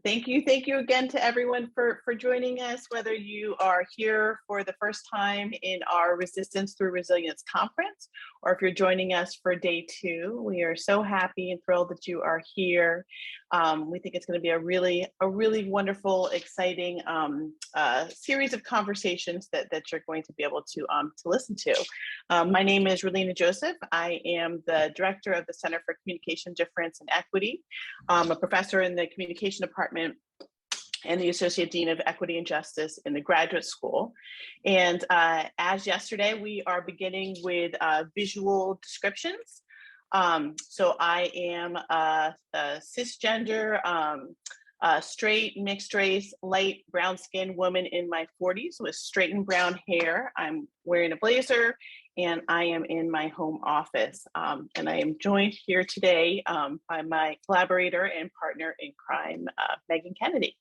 Thank you again to everyone for joining us, whether you are here for the first time in our Resistance Through Resilience conference, or if you're joining us for day 2. We are so happy and thrilled that you are here. We think it's going to be a really wonderful, exciting series of conversations that you're going to be able to listen to. My name is Relina Joseph. I am the director of the Center for Communication Difference and Equity. I'm a professor in the communication department and the Associate Dean of Equity and Justice in the graduate school. And as yesterday, we are beginning with visual descriptions. So I am a cisgender, straight, mixed race, light brown skinned woman in my 40s with straightened brown hair. I'm wearing a blazer and I am in my home office. And I am joined here today by my collaborator and partner in crime, Megan Kennedy.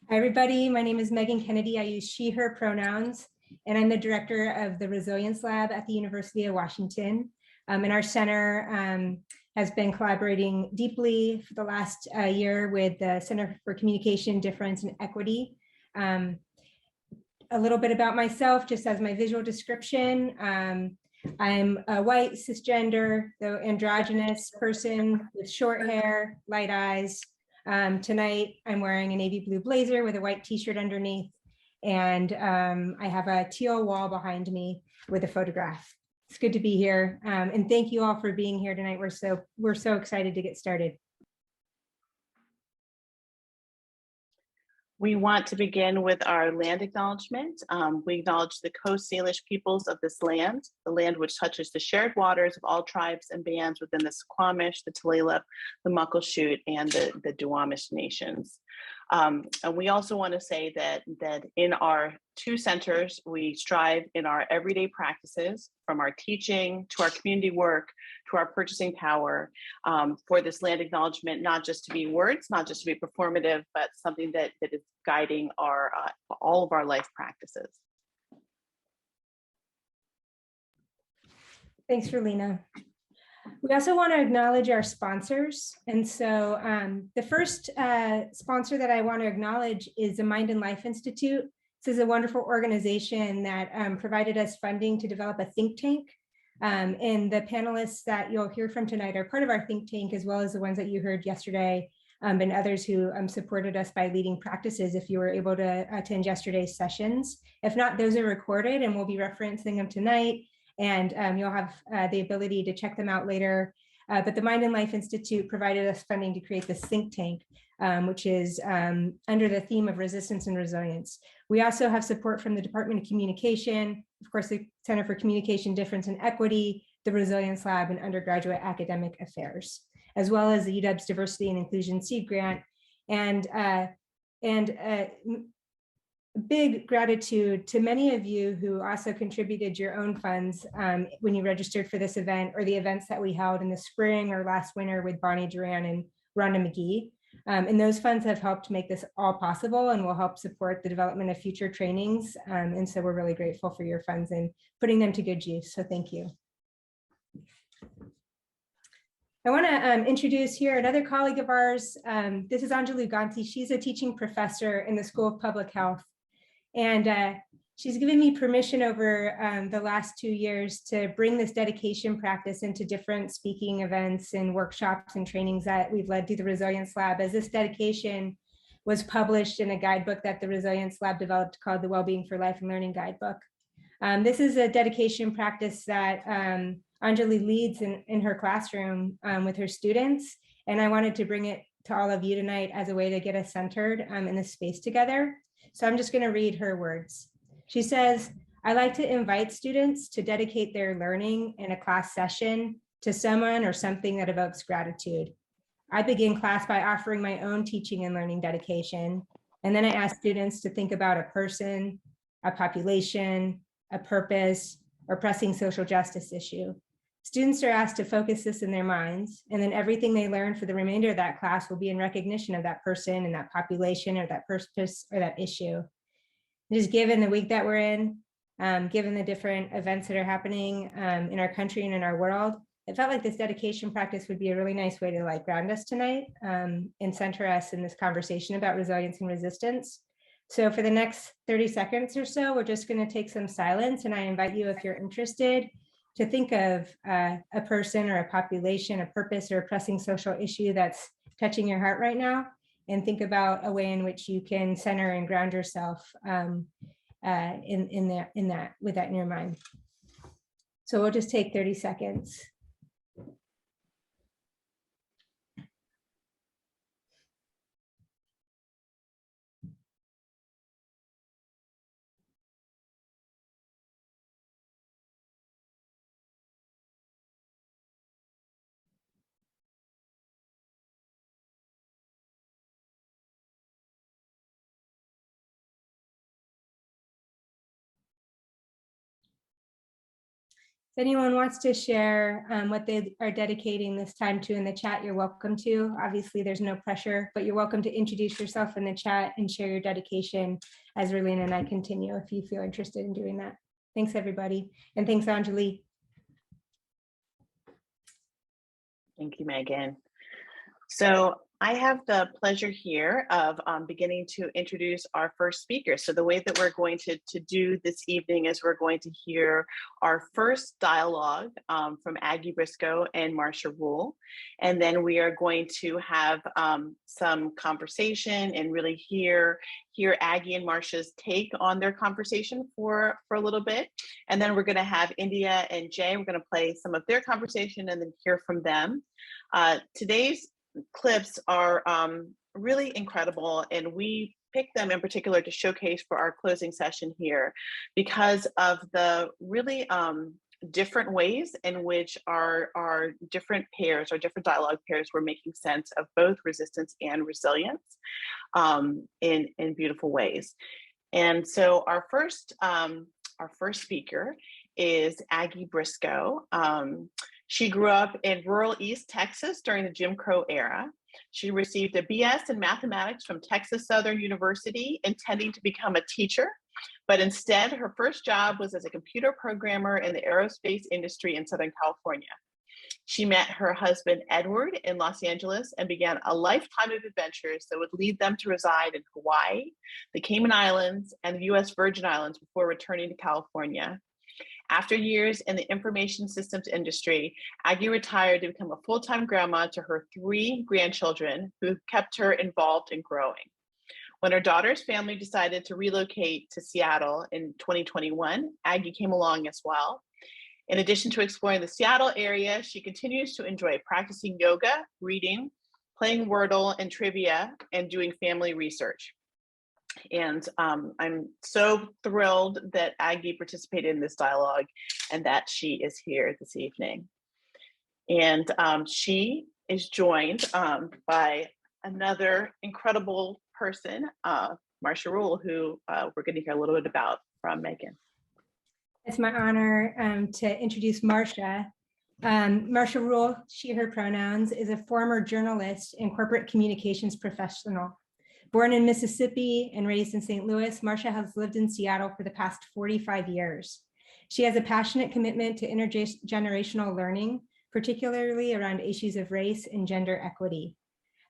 Hi, everybody. My name is Megan Kennedy. I use she, her pronouns, and I'm the director of the Resilience Lab at the University of Washington. And our center has been collaborating deeply for the last year with the Center for Communication, Difference, and Equity. A little bit about myself, just as my visual description. I'm a white, cisgender, though androgynous person with short hair, light eyes. Tonight, I'm wearing a navy blue blazer with a white t-shirt underneath, and I have a teal wall behind me with a photograph. It's good to be here, and thank you all for being here tonight. We're so excited to get started. We want to begin with our land acknowledgement. We acknowledge the Coast Salish peoples of this land, the land which touches the shared waters of all tribes and bands within the Squamish, the Tulalip, the Muckleshoot, and the Duwamish nations. And we also want to say that in our 2 centers, we strive in our everyday practices, from our teaching to our community work to our purchasing power, for this land acknowledgement, not just to be words, not just to be performative, but something that is guiding our all of our life practices. Thanks, Relina. We also want to acknowledge our sponsors. And so the first sponsor that I want to acknowledge is the Mind and Life Institute. This is a wonderful organization that provided us funding to develop a think tank. And the panelists that you'll hear from tonight are part of our think tank, as well as the ones that you heard yesterday, and others who supported us by leading practices if you were able to attend yesterday's sessions. If not, those are recorded and we'll be referencing them tonight. And you'll have the ability to check them out later. But the Mind and Life Institute provided us funding to create this think tank, which is under the theme of resistance and resilience. We also have support from the Department of Communication, of course, the Center for Communication, Difference, and Equity, the Resilience Lab, and Undergraduate Academic Affairs, as well as the UW's Diversity and Inclusion Seed Grant. And big gratitude to many of you who also contributed your own funds when you registered for this event or the events that we held in the spring or last winter with Bonnie Duran and Rhonda McGee. And those funds have helped make this all possible and will help support the development of future trainings. And so we're really grateful for your funds and putting them to good use. So thank you. I want to introduce here another colleague of ours. This is Anjali Ganti. She's a teaching professor in the School of Public Health. And she's given me permission over the last 2 years to bring this dedication practice into different speaking events and workshops and trainings that we've led through the Resilience Lab, as this dedication was published in a guidebook that the Resilience Lab developed called the Wellbeing for Life and Learning Guidebook. This is a dedication practice that Anjali leads in her classroom with her students. And I wanted to bring it to all of you tonight as a way to get us centered in this space together. So I'm just going to read her words. She says, I like to invite students to dedicate their learning in a class session to someone or something that evokes gratitude. I begin class by offering my own teaching and learning dedication. And then I ask students to think about a person, a population, a purpose, or pressing social justice issue. Students are asked to focus this in their minds, and then everything they learn for the remainder of that class will be in recognition of that person and that population or that purpose or that issue. Just given the week that we're in, given the different events that are happening in our country and in our world, it felt like this dedication practice would be a really nice way to like ground us tonight and center us in this conversation about resilience and resistance. So for the next 30 seconds or so, we're just going to take some silence, and I invite you, if you're interested, to think of a person or a population, a purpose, or a pressing social issue that's touching your heart right now, and think about a way in which you can center and ground yourself with that in your mind. So we'll just take 30 seconds. If anyone wants to share what they are dedicating this time to in the chat, you're welcome to. Obviously, there's no pressure, but you're welcome to introduce yourself in the chat and share your dedication as Relina and I continue if you feel interested in doing that. Thanks, everybody. And thanks, Anjali. Thank you, Megan. So I have the pleasure here of beginning to introduce our first speaker. So the way that we're going to do this evening is we're going to hear our first dialogue from Aggie Briscoe and Marsha Rule. And then we are going to have some conversation and really hear Aggie and Marsha's take on their conversation for a little bit. And then we're going to have India and Jaye. We're going to play some of their conversation and then hear from them. Today's clips are really incredible, and we picked them in particular to showcase for our closing session here because of the really different ways in which our different pairs or different dialogue pairs were making sense of both resistance and resilience in beautiful ways. And so our first speaker is Aggie Briscoe. She grew up in rural East Texas during the Jim Crow era. She received a BS in mathematics from Texas Southern University, intending to become a teacher, but instead her first job was as a computer programmer in the aerospace industry in Southern California. She met her husband, Edward, in Los Angeles and began a lifetime of adventures that would lead them to reside in Hawaii, the Cayman Islands, and the US Virgin Islands before returning to California. After years in the information systems industry, Aggie retired to become a full-time grandma to her 3 grandchildren who kept her involved in growing. When her daughter's family decided to relocate to Seattle in 2021, Aggie came along as well. In addition to exploring the Seattle area, she continues to enjoy practicing yoga, reading, playing Wordle and trivia, and doing family research. And I'm so thrilled that Aggie participated in this dialogue and that she is here this evening. And she is joined by another incredible person, Marsha Rule, who we're going to hear a little bit about from Megan. It's my honor to introduce Marsha. Marsha Rule, she, her pronouns, is a former journalist and corporate communications professional. Born in Mississippi and raised in St. Louis, Marsha has lived in Seattle for the past 45 years. She has a passionate commitment to intergenerational learning, particularly around issues of race and gender equity.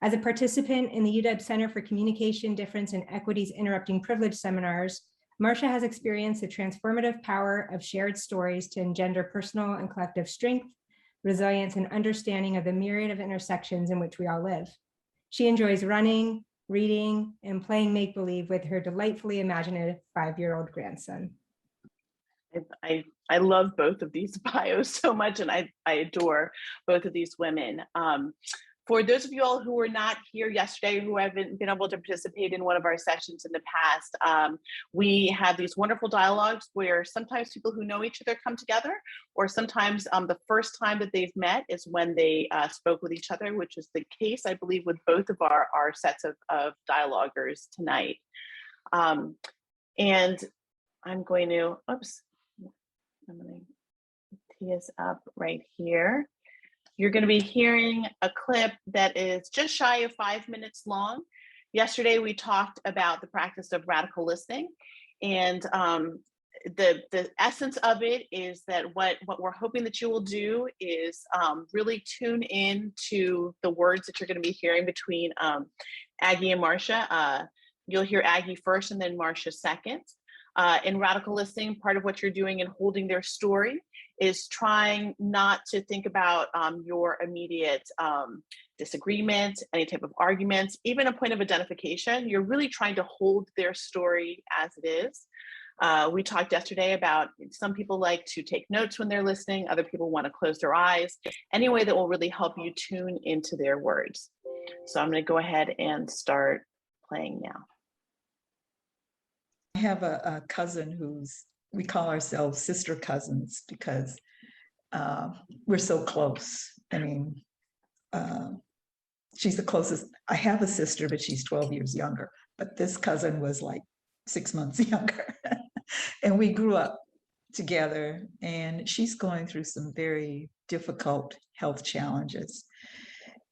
As a participant in the UW Center for Communication, Difference, and Equity's Interrupting Privilege seminars, Marsha has experienced the transformative power of shared stories to engender personal and collective strength, resilience, and understanding of the myriad of intersections in which we all live. She enjoys running, reading, and playing make-believe with her delightfully imaginative 5-year-old grandson. I love both of these bios so much, and I adore both of these women. For those of you all who were not here yesterday, who haven't been able to participate in one of our sessions in the past, we have these wonderful dialogues where sometimes people who know each other come together, or sometimes the first time that they've met is when they spoke with each other, which is the case, I believe, with both of our sets of dialoguers tonight. And I'm going to tee us up right here. You're going to be hearing a clip that is just shy of 5 minutes long. Yesterday, we talked about the practice of radical listening. And the essence of it is that what we're hoping that you will do is really tune in to the words that you're going to be hearing between Aggie and Marsha. You'll hear Aggie first and then Marsha second. In radical listening, part of what you're doing in holding their story is trying not to think about your immediate disagreement, any type of arguments, even a point of identification. You're really trying to hold their story as it is. We talked yesterday about some people like to take notes when they're listening. Other people want to close their eyes. Any way that will really help you tune into their words. So I'm going to go ahead and start playing now. I have a cousin we call ourselves sister cousins because we're so close. I mean, she's the closest. I have a sister, but she's 12 years younger. But this cousin was like 6 months younger. And we grew up together, and she's going through some very difficult health challenges.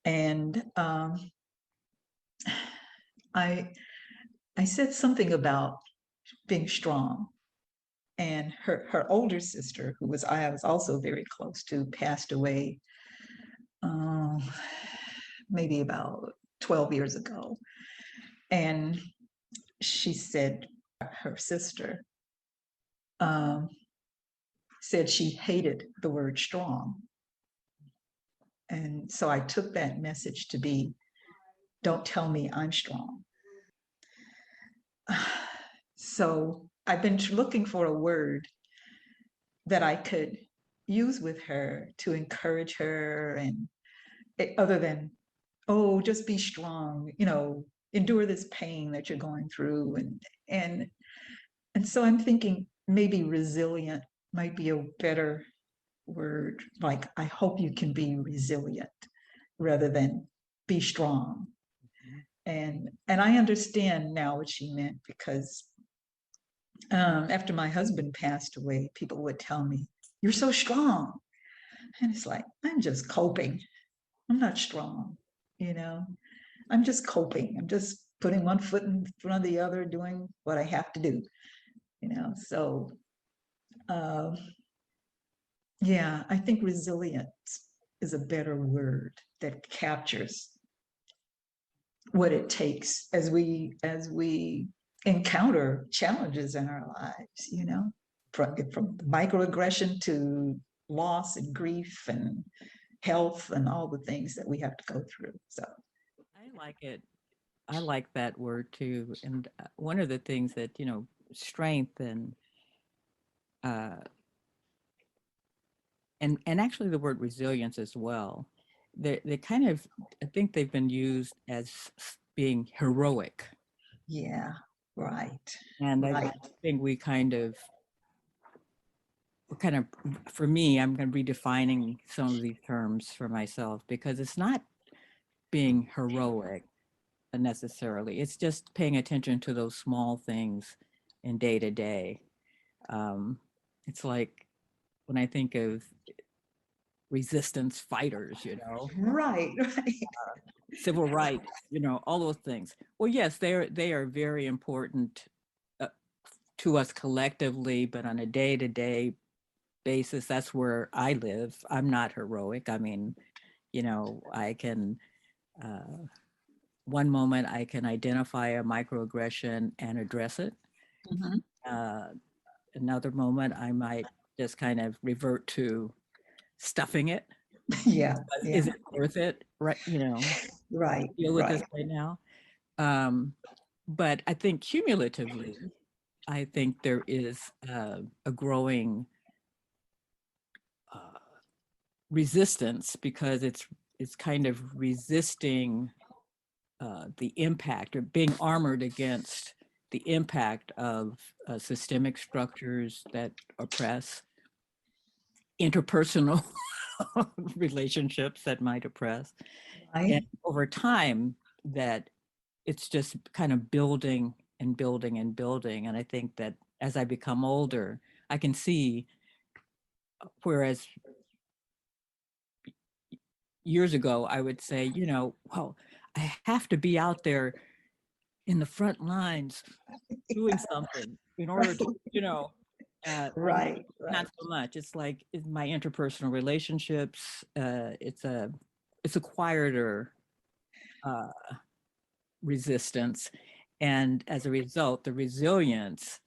And I said something about being strong. And her older sister, who I was also very close to, passed away maybe about 12 years ago. And she said, her sister said she hated the word strong. And so I took that message to be, don't tell me I'm strong. So I've been looking for a word that I could use with her to encourage her, and other than, oh, just be strong, endure this pain that you're going through. And so I'm thinking maybe resilient might be a better word. Like, I hope you can be resilient rather than be strong. And I understand now what she meant, because after my husband passed away, people would tell me, you're so strong. And it's like, I'm just coping. I'm not strong, I'm just coping. I'm just putting one foot in front of the other, doing what I have to do, So, yeah, I think resilience is a better word that captures what it takes as we encounter challenges in our lives, from microaggression to loss and grief and health and all the things that we have to go through. So I like it. I like that word too. And one of the things that, strength and actually the word resilience as well, they kind of, I think they've been used as being heroic. Yeah, right. And right. I think for me, I'm going to be redefining some of these terms for myself, because it's not being heroic necessarily. It's just paying attention to those small things in day to day. It's like when I think of resistance fighters, Right. civil rights, all those things. Well, yes, they are very important to us collectively, but on a day-to-day basis, that's where I live. I'm not heroic. I mean, I can, one moment I can identify a microaggression and address it. Mm-hmm. Another moment I might just kind of revert to stuffing it. Yeah. Is it worth it? Right. Right. Deal with this right now. But I think cumulatively, I think there is a growing resistance, because it's kind of resisting the impact, or being armored against the impact of systemic structures that oppress, interpersonal relationships that might oppress. Right. And over time, that it's just kind of building and building and building. And I think that as I become older, I can see, whereas years ago, I would say, well, I have to be out there in the front lines doing something in order to, Right, Not right. so much. It's like in my interpersonal relationships, it's a quieter resistance. And as a result, the resilience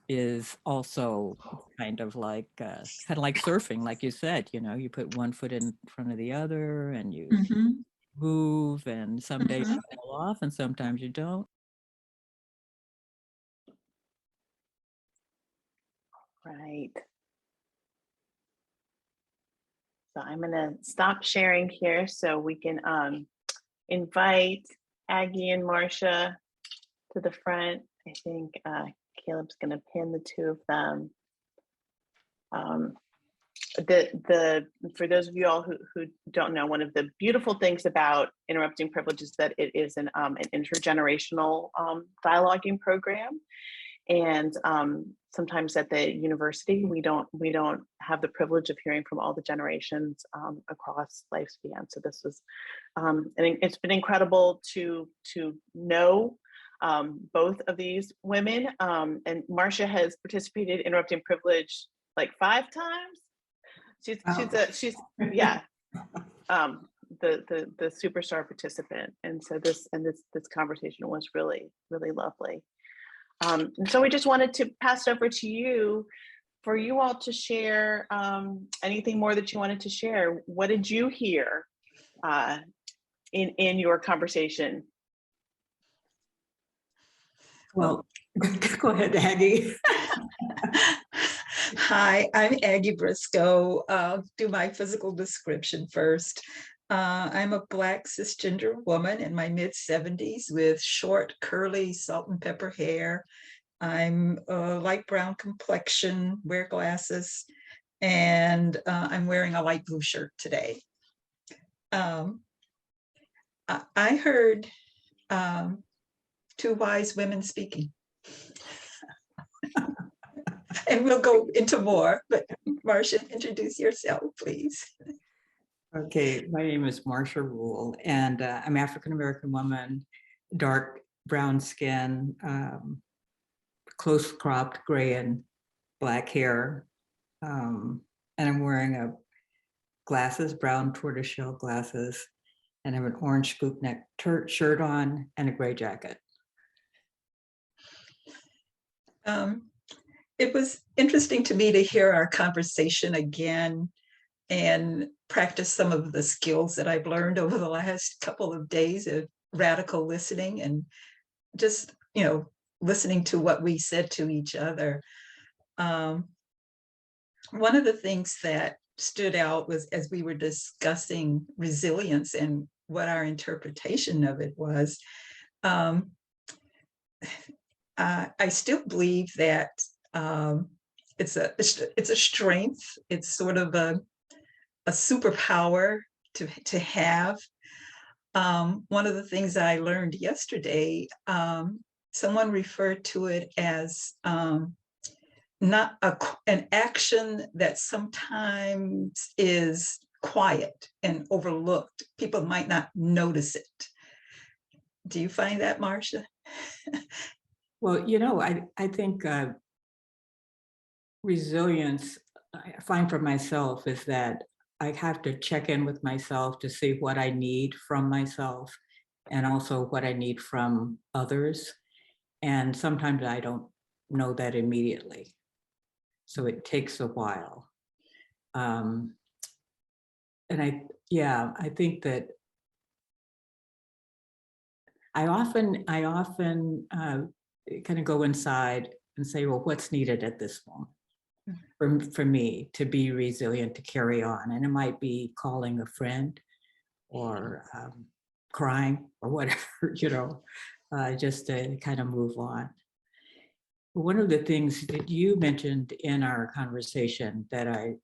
is also kind of like surfing, like you said, you know, you put one foot in front of the other and you Mhm, move, and some days mhm. you fall off and sometimes you don't. Right. So I'm gonna stop sharing here so we can invite Aggie and Marsha to the front. I think Caleb's gonna pin the two of them. For those of you all who don't know, one of the beautiful things about Interrupting Privilege is that it is an intergenerational dialoguing program. And sometimes at the university, we don't have the privilege of hearing from all the generations across lifespan. So this was, and it's been incredible to know both of these women. And Marsha has participated in Interrupting Privilege like 5 times. She's yeah, the superstar participant. And so this conversation was really lovely. And so we just wanted to pass it over to you for you all to share anything more that you wanted to share. What did you hear in your conversation? Well, go ahead, Aggie. Hi, I'm Aggie Briscoe. Do my physical description first. I'm a Black cisgender woman in my mid-70s with short, curly, salt and pepper hair. I'm a light brown complexion, wear glasses, and I'm wearing a light blue shirt today. I heard two wise women speaking. And we'll go into more, but Marsha, introduce yourself, please. Okay, my name is Marsha Rule, and I'm African-American woman, dark brown skin, close cropped gray and black hair. And I'm wearing glasses, brown tortoiseshell glasses, and I have an orange scoop neck shirt on and a gray jacket. It was interesting to me to hear our conversation again and practice some of the skills that I've learned over the last couple of days of radical listening and just, listening to what we said to each other. One of the things that stood out was as we were discussing resilience and what our interpretation of it was, I still believe that it's a strength. It's sort of a superpower to have. One of the things I learned yesterday, someone referred to it as not an action that sometimes is quiet and overlooked. People might not notice it. Do you find that, Marsha? Well, I think resilience, I find for myself, is that I have to check in with myself to see what I need from myself and also what I need from others. And sometimes I don't know that immediately. So it takes a while. And I think that I often kind of go inside and say, well, what's needed at this moment for me to be resilient, to carry on? And it might be calling a friend or crying or whatever, just to kind of move on. One of the things that you mentioned in our conversation that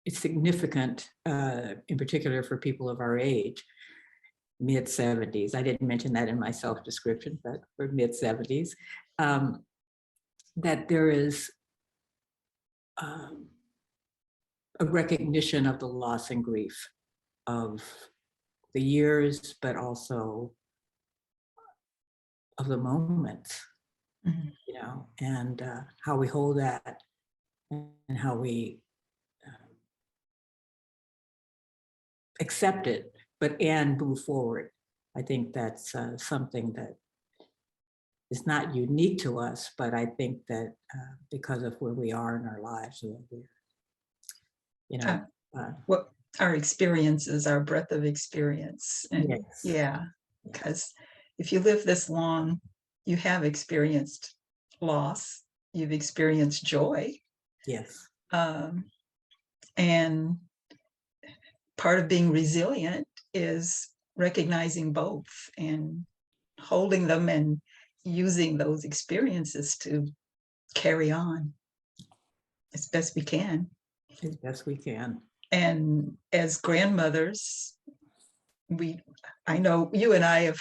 it's significant, in particular for people of our age, mid-70s. I didn't mention that in my self-description, but for mid-70s, that there is a recognition of the loss and grief of the years, but also of the moments. Mhm. you know, and how we hold that and how we accept it, and move forward. I think that's something that is not unique to us, but I think that because of where we are in our lives, we're, you know, What our experiences, our breadth of experience. And yes. yeah, because if you live this long, you have experienced loss, you've experienced joy. Yes. And part of being resilient is recognizing both and holding them and using those experiences to carry on as best we can. As best we can. And as grandmothers, I know you and I have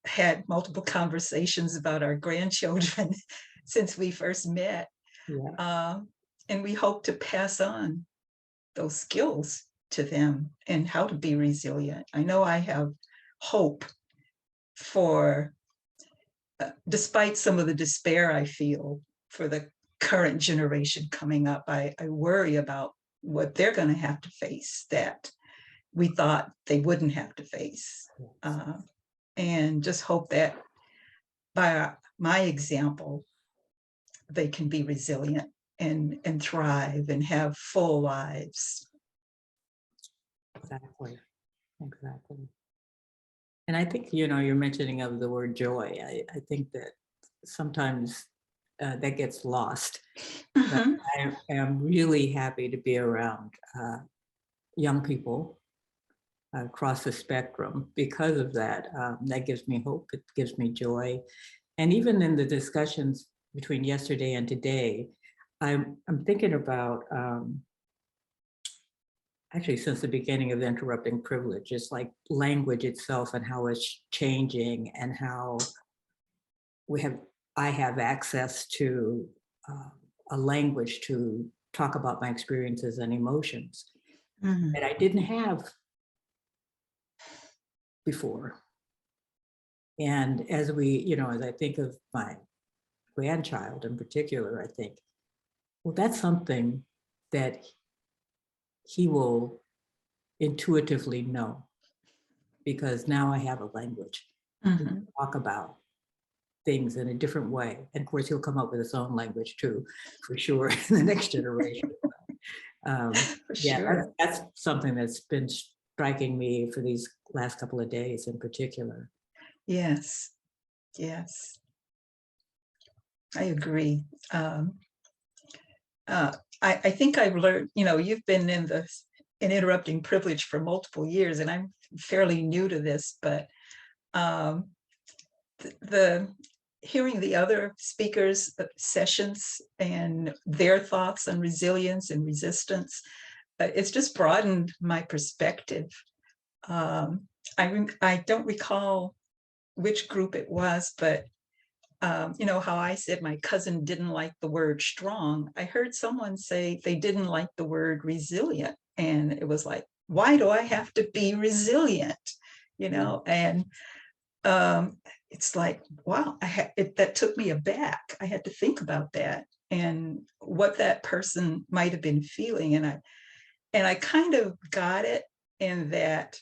had multiple conversations about our grandchildren since we first met. Yeah. And we hope to pass on those skills to them and how to be resilient. I know I have hope for, despite some of the despair I feel for the current generation coming up, I worry about what they're going to have to face that we thought they wouldn't have to face. And just hope that by my example, they can be resilient and thrive and have full lives. Exactly. And I think, you know, you're mentioning of the word joy. I think that sometimes that gets lost. Mm-hmm. I am really happy to be around young people across the spectrum because of that. That gives me hope, it gives me joy. And even in the discussions between yesterday and today, I'm thinking about, actually since the beginning of the Interrupting Privilege, it's like language itself and how it's changing and how I have access to a language to talk about my experiences and emotions that I didn't have before. And as as I think of my grandchild in particular, I think, well, that's something that he will intuitively know because now I have a language to talk about things in a different way. And of course, he'll come up with his own language too, for sure, in the next generation. Sure. That's something that's been striking me for these last couple of days in particular. Yes. I agree. I think I've learned, you've been in Interrupting Privilege for multiple years, and I'm fairly new to this, but the hearing the other speakers' sessions and their thoughts on resilience and resistance, it's just broadened my perspective. I don't recall which group it was, but how I said my cousin didn't like the word strong. I heard someone say they didn't like the word resilient. And it was like, why do I have to be resilient? And it's like, wow, that took me aback. I had to think about that and what that person might have been feeling. And I kind of got it in that,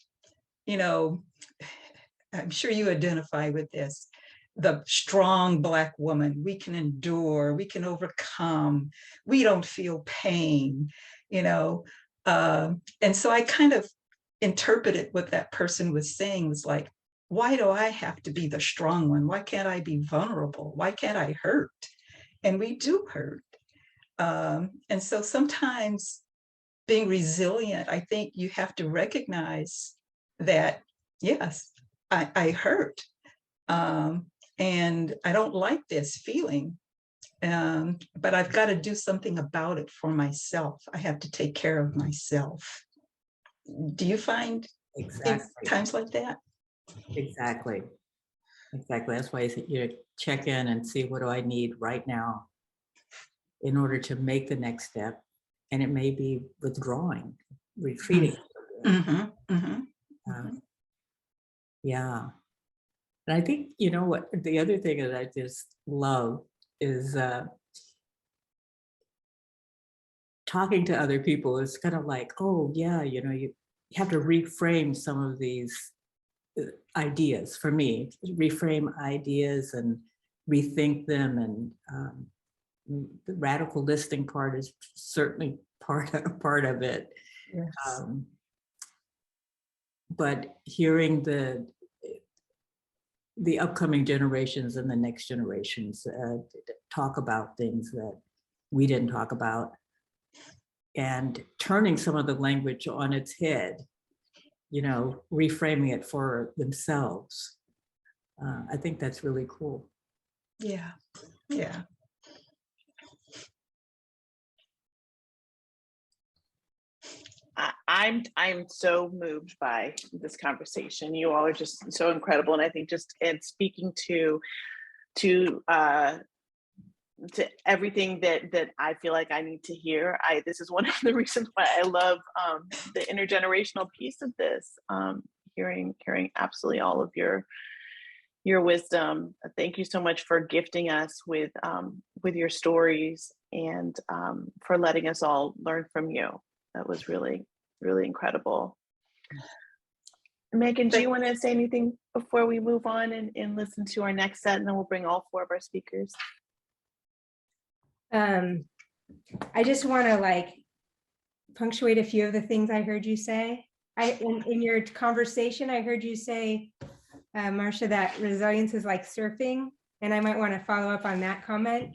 I'm sure you identify with this. The strong Black woman, we can endure, we can overcome, we don't feel pain, and so I kind of interpreted what that person was saying was like, why do I have to be the strong one? Why can't I be vulnerable? Why can't I hurt? And we do hurt. And so sometimes being resilient, I think you have to recognize that, yes, I hurt. And I don't like this feeling, but I've got to do something about it for myself. I have to take care of myself. Do you find times like that? Exactly. That's why you check in and see what do I need right now in order to make the next step. And it may be withdrawing, retreating. Yeah. And I think, what the other thing that I just love talking to other people is kind of like, oh yeah, you have to reframe some of these ideas. For me, reframe ideas and rethink them, and the radical listing part is certainly part of it. Yes. But hearing the upcoming generations and the next generations talk about things that we didn't talk about, and turning some of the language on its head, reframing it for themselves. I think that's really cool. Yeah. Yeah. I'm so moved by this conversation. You all are just so incredible, and I think and speaking to everything that I feel like I need to hear. This is one of the reasons why I love the intergenerational piece of this. Hearing absolutely all of your wisdom. Thank you so much for gifting us with your stories, and for letting us all learn from you. That was really, really incredible. Megan, do you want to say anything before we move on and listen to our next set, and then we'll bring all 4 of our speakers? I just want to punctuate a few of the things I heard you say. In your conversation, I heard you say, Marsha, that resilience is like surfing, and I might want to follow up on that comment.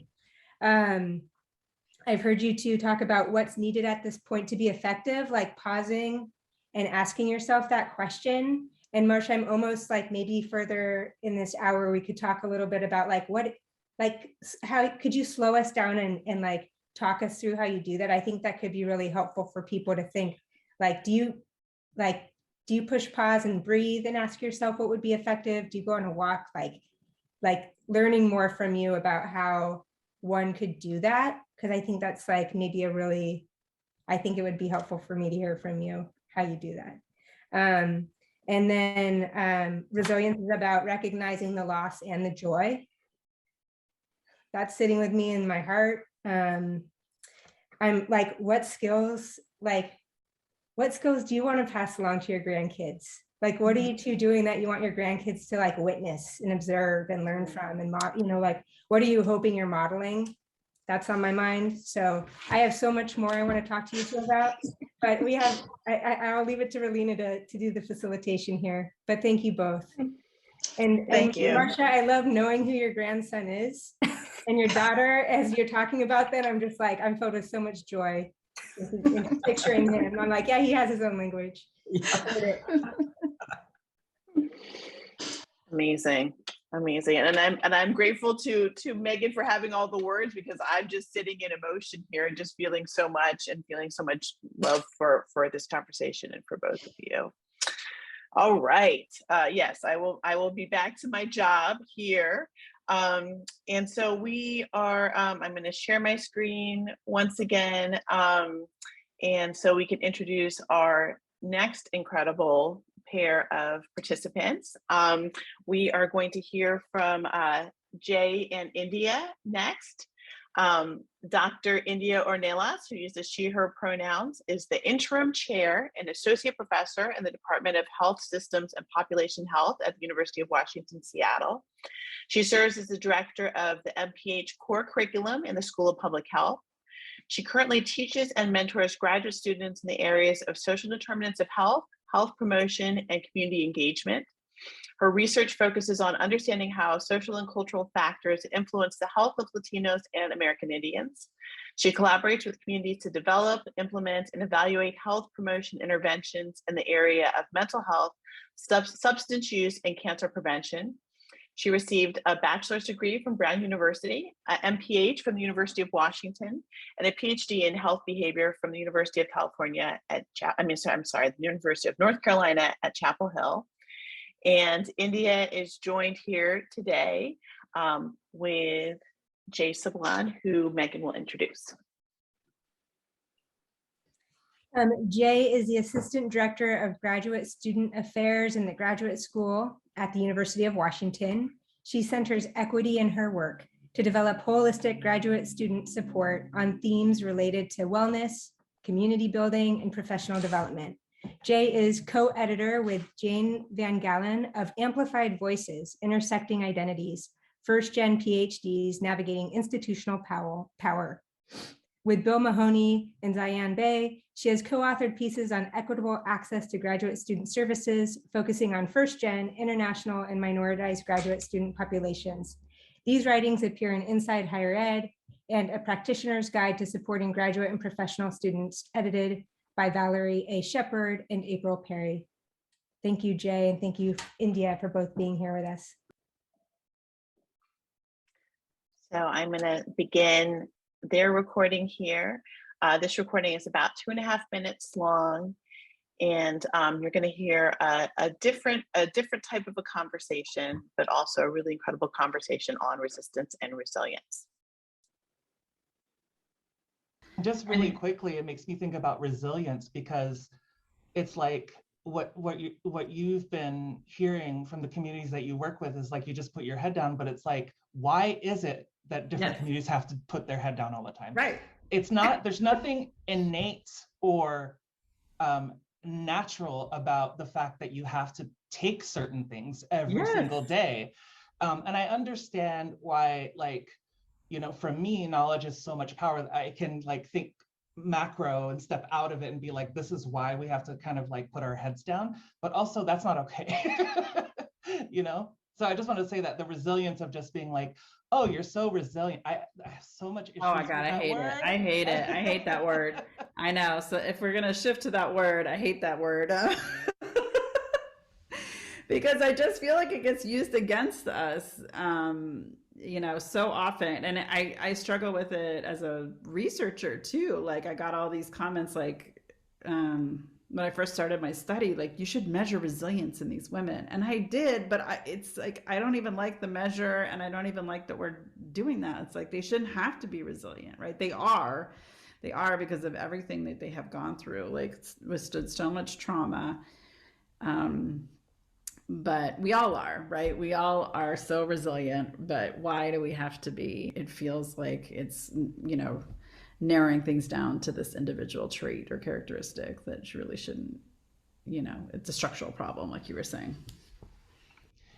I've heard you too talk about what's needed at this point to be effective, like pausing and asking yourself that question. And Marsha, I'm almost maybe further in this hour, we could talk a little bit about how could you slow us down and talk us through how you do that? I think that could be really helpful for people to think, do you push pause and breathe and ask yourself what would be effective? Do you go on a walk? Learning more from you about how one could do that, because I think that's maybe I think it would be helpful for me to hear from you how you do that. And then resilience is about recognizing the loss and the joy. That's sitting with me in my heart. I'm what skills do you want to pass along to your grandkids? What are you two doing that you want your grandkids to witness and observe and learn from, and what are you hoping you're modeling? That's on my mind. So I have so much more I want to talk to you two about, but I'll leave it to Relina to do the facilitation here, but thank you both. And Thank you. Marsha, I love knowing who your grandson is and your daughter. As you're talking about that, I'm just I'm filled with so much joy in picturing him. I'm yeah, he has his own language. Amazing. And I'm grateful to Megan for having all the words, because I'm just sitting in emotion here and just feeling so much love for this conversation and for both of you. All right. Yes, I will be back to my job here. And so we are, I'm going to share my screen once again. And so we can introduce our next incredible pair of participants. We are going to hear from Jaye and India next. Dr. India Ornelas, who uses she, her pronouns, is the interim chair and associate professor in the Department of Health Systems and Population Health at the University of Washington, Seattle. She serves as the director of the MPH core curriculum in the School of Public Health. She currently teaches and mentors graduate students in the areas of social determinants of health, health promotion, and community engagement. Her research focuses on understanding how social and cultural factors influence the health of Latinos and American Indians. She collaborates with communities to develop, implement, and evaluate health promotion interventions in the area of mental health, substance use, and cancer prevention. She received a bachelor's degree from Brown University, an MPH from the University of Washington, and a PhD in health behavior from the University of California at the University of North Carolina at Chapel Hill. And India is joined here today with Jaye Sablan, who Megan will introduce. Jaye is the Assistant Director of Graduate Student Affairs in the Graduate School at the University of Washington. She centers equity in her work, to develop holistic graduate student support on themes related to wellness, community building, and professional development. Jaye is co-editor with Jane Van Gallen of Amplified Voices, Intersecting Identities, First-Gen PhDs Navigating Institutional Power. With Bill Mahoney and Zian Bay, she has co-authored pieces on equitable access to graduate student services, focusing on first-gen, international, and minoritized graduate student populations. These writings appear in Inside Higher Ed and A Practitioner's Guide to Supporting Graduate and Professional Students, edited by Valerie A. Shepard and April Perry. Thank you, Jaye, and thank you, India, for both being here with us. So I'm going to begin their recording here. This recording is about 2.5 minutes long, and you're going to hear a different type of a conversation, but also a really incredible conversation on resistance and resilience. Just really quickly, it makes me think about resilience, because it's like what you've been hearing from the communities that you work with is like, you just put your head down, but it's like, why is it that different communities have to put their head down all the time? Right. It's not, there's nothing innate or natural about the fact that you have to take certain things every single day. And I understand why, like, you know, for me, knowledge is so much power that I can like think macro and step out of it and be like, this is why we have to kind of like put our heads down, but also that's not okay. You know? So I just want to say that the resilience of just being like, oh, you're so resilient. I have so much issues. Oh my God, I hate word. it. I hate it. I hate that word. I know. So if we're going to shift to that word, I hate that word. Because I just feel like it gets used against us, you know, so often. And I struggle with it as a researcher too. Like I got all these comments like, when I first started my study, like you should measure resilience in these women. And I did, but it's like, I don't even like the measure, and I don't even like that we're doing that. It's like, they shouldn't have to be resilient, right? They are because of everything that they have gone through, like withstood so much trauma. But we all are, right? We all are so resilient, but why do we have to be? It feels like it's, you know, narrowing things down to this individual trait or characteristic that really shouldn't, you know, it's a structural problem, like you were saying.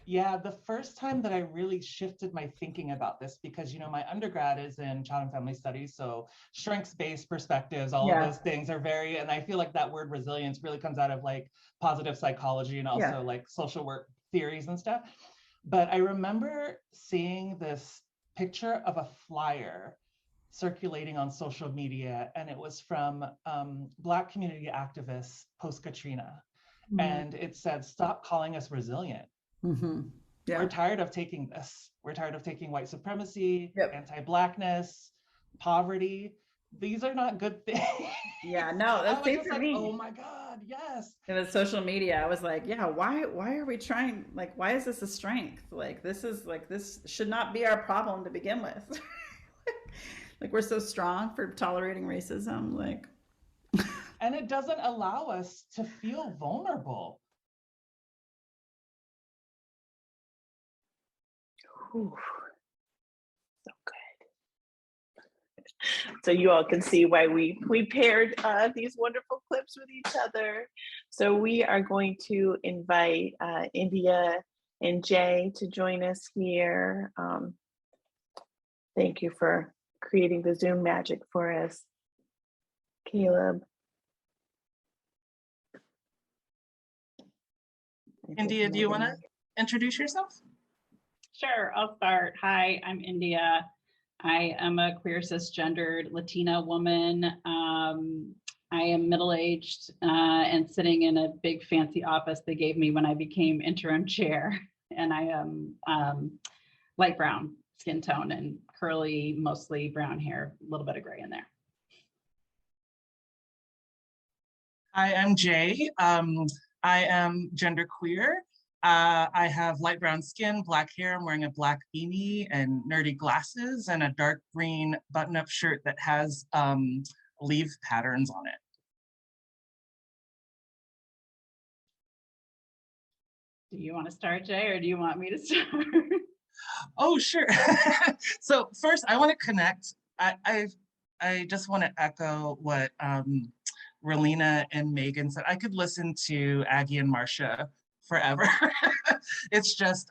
Yeah, the first time that I really shifted my thinking about this, because, you know, my undergrad is in child and family studies, so strengths-based perspectives, all of those things are very, and I feel like that word resilience really comes out of like positive psychology and also like social work theories and stuff. But I remember seeing this picture of a flyer circulating on social media, and it was from Black community activists post-Katrina. Mm-hmm. And it said, stop calling us resilient. Mm-hmm. Yeah. We're tired of taking this. We're tired of taking white supremacy, anti-Blackness, poverty. These are not good things. Yeah, no, that's same for me. Oh my God, yes. And with social media, I was like, yeah, why are we trying, like, why is this a strength? Like, this should not be our problem to begin with. Like, we're so strong for tolerating racism, like. And it doesn't allow us to feel vulnerable. Ooh, so good. So you all can see why we paired these wonderful clips with each other. So we are going to invite India and Jaye to join us here. Thank you for creating the Zoom magic for us, Caleb. India, do you want to introduce yourself? Sure, I'll start. Hi, I'm India. I am a queer cisgendered Latina woman. I am middle-aged and sitting in a big fancy office they gave me when I became interim chair. And I am light brown skin tone and curly, mostly brown hair, a little bit of gray in there. Hi, I'm Jaye. I am genderqueer. I have light brown skin, black hair. I'm wearing a black beanie and nerdy glasses and a dark green button-up shirt that has leaf patterns on it. Do you want to start, Jaye, or do you want me to start? Oh, sure. So first, I want to connect. I just want to echo what Relina and Megan said. I could listen to Aggie and Marsha forever. It's just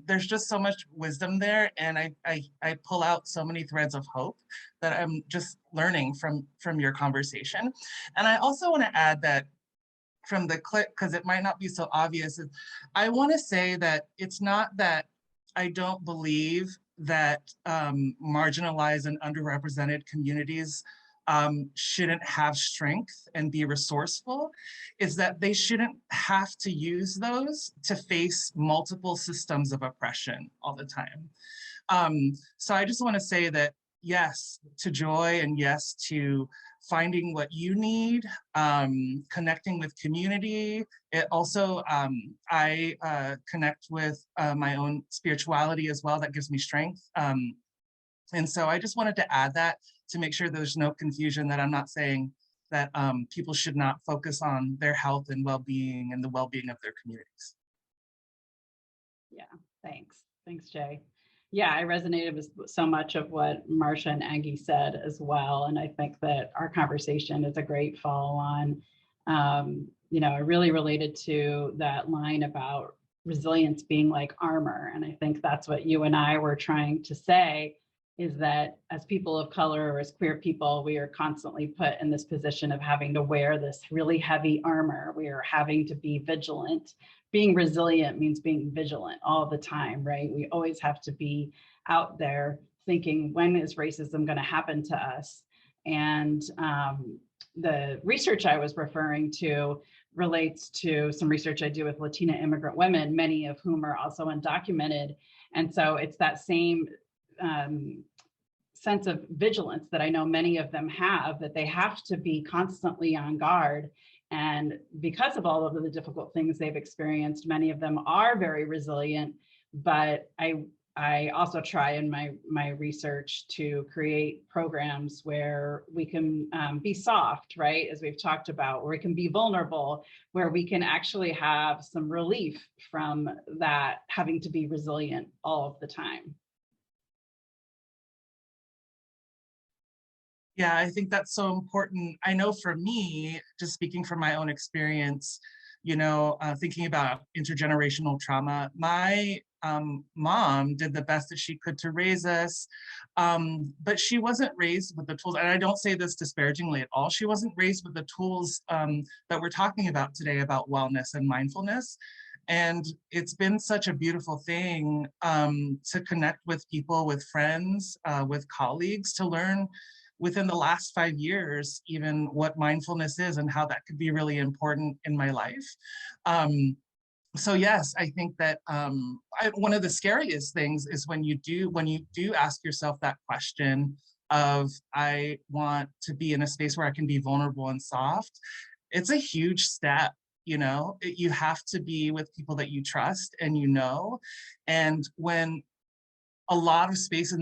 there's just so much wisdom there, and I pull out so many threads of hope that I'm just learning from your conversation. And I also want to add that from the clip, because it might not be so obvious, I want to say that it's not that I don't believe that marginalized and underrepresented communities shouldn't have strength and be resourceful, is that they shouldn't have to use those to face multiple systems of oppression all the time. So I just want to say that yes to joy, and yes to finding what you need, connecting with community. It also, I connect with my own spirituality as well. That gives me strength. And so I just wanted to add that to make sure there's no confusion, that I'm not saying that people should not focus on their health and well-being and the well-being of their communities. Yeah, thanks. Thanks, Jay. Yeah, I resonated with so much of what Marsha and Aggie said as well. And I think that our conversation is a great follow-on. You know, I really related to that line about resilience being like armor. And I think that's what you and I were trying to say, is that as people of color or as queer people, we are constantly put in this position of having to wear this really heavy armor. We are having to be vigilant. Being resilient means being vigilant all the time, right? We always have to be out there thinking, when is racism going to happen to us? And the research I was referring to relates to some research I do with Latina immigrant women, many of whom are also undocumented. And so it's that same sense of vigilance that I know many of them have, that they have to be constantly on guard. And because of all of the difficult things they've experienced, many of them are very resilient. But I also try in my research to create programs where we can be soft, right? As we've talked about, where we can be vulnerable, where we can actually have some relief from that having to be resilient all of the time. Yeah, I think that's so important. I know for me, just speaking from my own experience, you know, thinking about intergenerational trauma, my mom did the best that she could to raise us, but she wasn't raised with the tools, and I don't say this disparagingly at all, she wasn't raised with the tools that we're talking about today about wellness and mindfulness. And it's been such a beautiful thing to connect with people, with friends, with colleagues, to learn within the last 5 years, even what mindfulness is and how that could be really important in my life. So yes, I think that one of the scariest things is when you do ask yourself that question of, I want to be in a space where I can be vulnerable and soft. It's a huge step, you know. You have to be with people that you trust and you know. And when a lot of spaces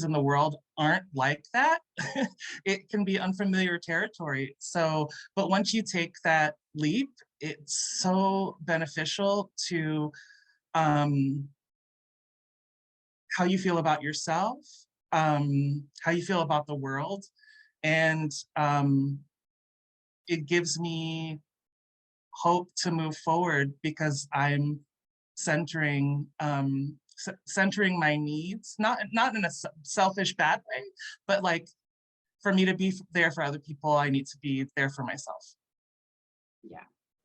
in the world aren't like that, it can be unfamiliar territory. So, but once you take that leap, it's so beneficial to how you feel about yourself, how you feel about the world. And it gives me hope to move forward, because I'm centering my needs, not in a selfish bad way, but like, for me to be there for other people, I need to be there for myself.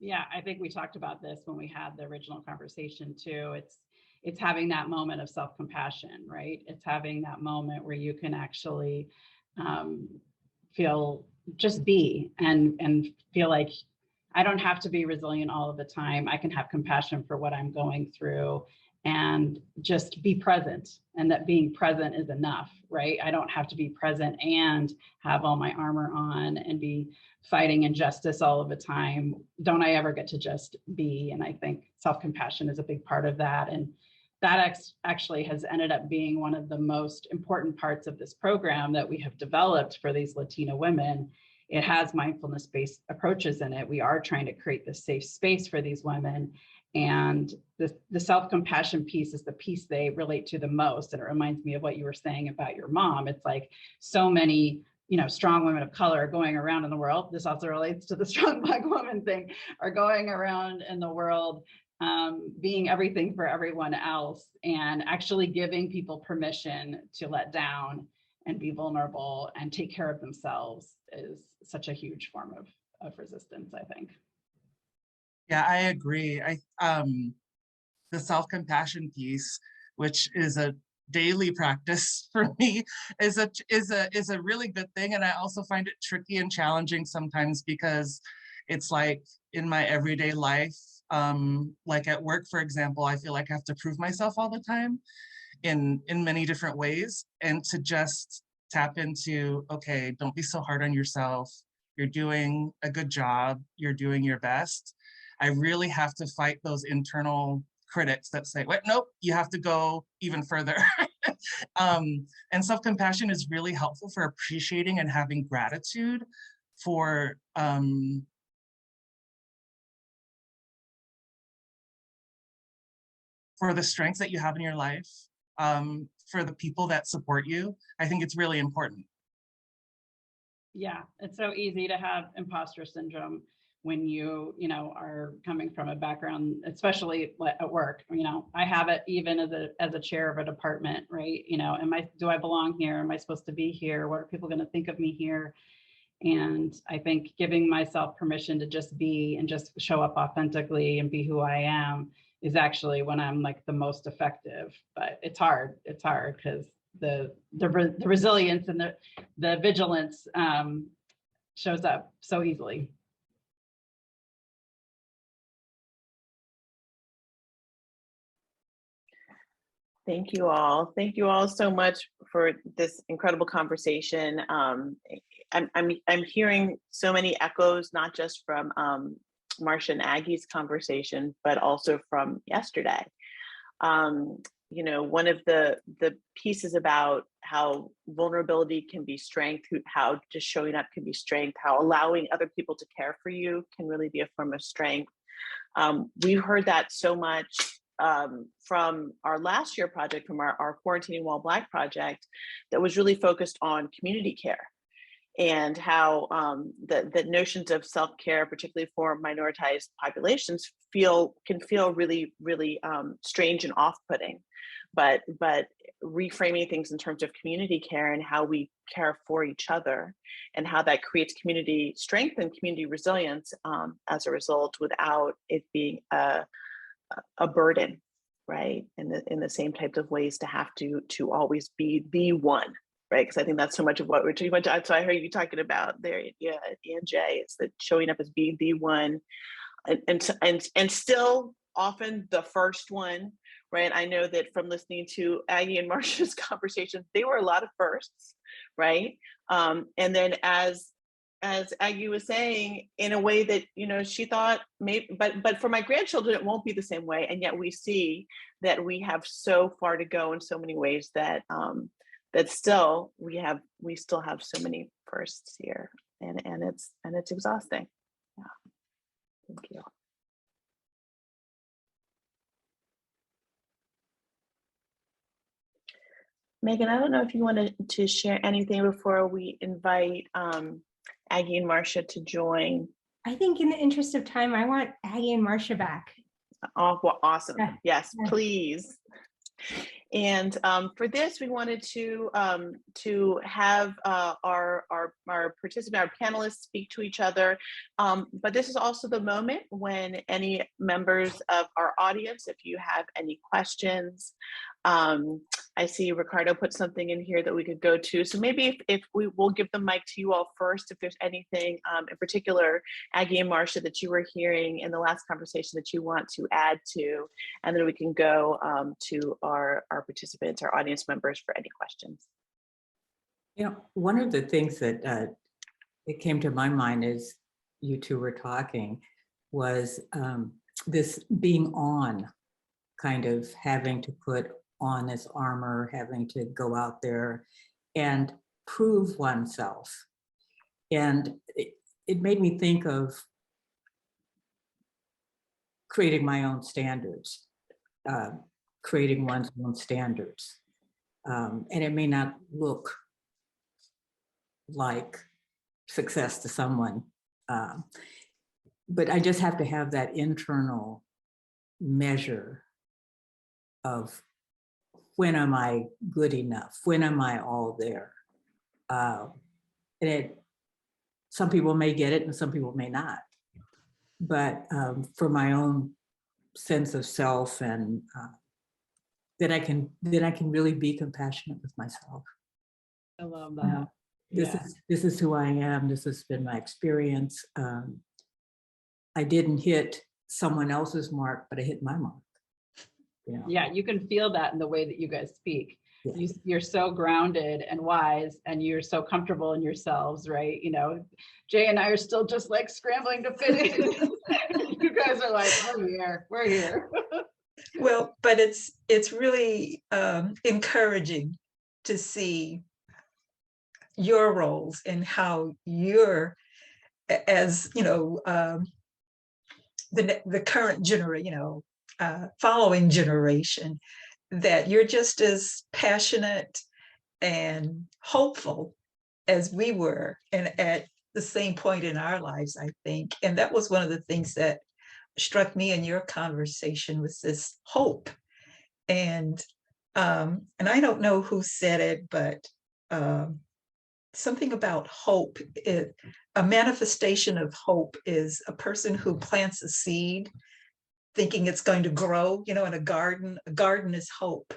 Yeah, I think we talked about this when we had the original conversation too. It's having that moment of self-compassion, right? It's having that moment where you can actually feel, just be, and feel like I don't have to be resilient all of the time. I can have compassion for what I'm going through and just be present, and that being present is enough, right? I don't have to be present and have all my armor on and be fighting injustice all of the time. Don't I ever get to just be? And I think self-compassion is a big part of that. And that actually has ended up being one of the most important parts of this program that we have developed for these Latina women. It has mindfulness-based approaches in it. We are trying to create this safe space for these women. And the self-compassion piece is the piece they relate to the most. And it reminds me of what you were saying about your mom. It's like so many, strong women of color going around in the world. This also relates to the strong Black woman thing, are going around in the world being everything for everyone else, and actually giving people permission to let down and be vulnerable and take care of themselves is such a huge form of resistance, I think. Yeah, I agree. The self-compassion piece, which is a daily practice for me, is a really good thing. And I also find it tricky and challenging sometimes, because it's like in my everyday life, like at work, for example, I feel like I have to prove myself all the time in many different ways. And to just tap into, okay, don't be so hard on yourself. You're doing a good job. You're doing your best. I really have to fight those internal critics that say, wait, nope, you have to go even further. And self-compassion is really helpful for appreciating and having gratitude for the strengths that you have in your life, for the people that support you. I think it's really important. Yeah, it's so easy to have imposter syndrome when you are coming from a background, especially at work. I have it even as a chair of a department, right? Do I belong here? Am I supposed to be here? What are people going to think of me here? And I think giving myself permission to just be and just show up authentically and be who I am is actually when I'm like the most effective. But it's hard. It's hard because the resilience and the vigilance shows up so easily. Thank you all. Thank you all so much for this incredible conversation. I'm hearing so many echoes, not just from Marsha and Aggie's conversation, but also from yesterday. One of the pieces about how vulnerability can be strength, how just showing up can be strength, how allowing other people to care for you can really be a form of strength. We've heard that so much from our last year project, from our Quarantining While Black project, that was really focused on community care, and how the notions of self-care, particularly for minoritized populations, can feel really, really strange and off-putting. But reframing things in terms of community care and how we care for each other, and how that creates community strength and community resilience as a result, without it being a burden, right? In the same types of ways to have to always be the one, right? Because I think that's so much of what we're talking about. So I heard you talking about there, yeah, and Jaye, it's that showing up as being the one, and still often the first one, right? I know that from listening to Aggie and Marsha's conversations, they were a lot of firsts, right? And then as Aggie was saying, in a way that, she thought maybe, but for my grandchildren, it won't be the same way. And yet we see that we have so far to go in so many ways that that still we still have so many firsts here, and it's exhausting. Yeah. Thank you. Megan, I don't know if you wanted to share anything before we invite Aggie and Marsha to join. I think in the interest of time, I want Aggie and Marsha back. Oh, well, awesome. Yeah. Yes, Yeah. please. And for this, we wanted to have our participant, our panelists speak to each other. But this is also the moment when any members of our audience, if you have any questions, I see Ricardo put something in here that we could go to. So maybe if we will give the mic to you all first, if there's anything in particular, Aggie and Marsha, that you were hearing in the last conversation that you want to add to, and then we can go to our participants, our audience members, for any questions. One of the things that it came to my mind as you two were talking was this being on, kind of having to put on this armor, having to go out there and prove oneself. And it made me think of creating my own standards, creating one's own standards. And it may not look like success to someone, but I just have to have that internal measure of when am I good enough? When am I all there? And some people may get it and some people may not. But for my own sense of self, and that I can really be compassionate with myself. I love that. This is who I am. This has been my experience. I didn't hit someone else's mark, but I hit my mark. Yeah, you can feel that in the way that you guys speak. Yeah. You're so grounded and wise, and you're so comfortable in yourselves, right? You know, Jaye and I are still just like scrambling to fit in. You guys are like, we're here. Well, but it's really encouraging to see your roles and how you're, as you know, the current generation, following generation, that you're just as passionate and hopeful as we were, and at the same point in our lives, I think. And that was one of the things that struck me in your conversation, was this hope. And I don't know who said it, but something about hope. A manifestation of hope is a person who plants a seed thinking it's going to grow, in a garden. A garden is hope.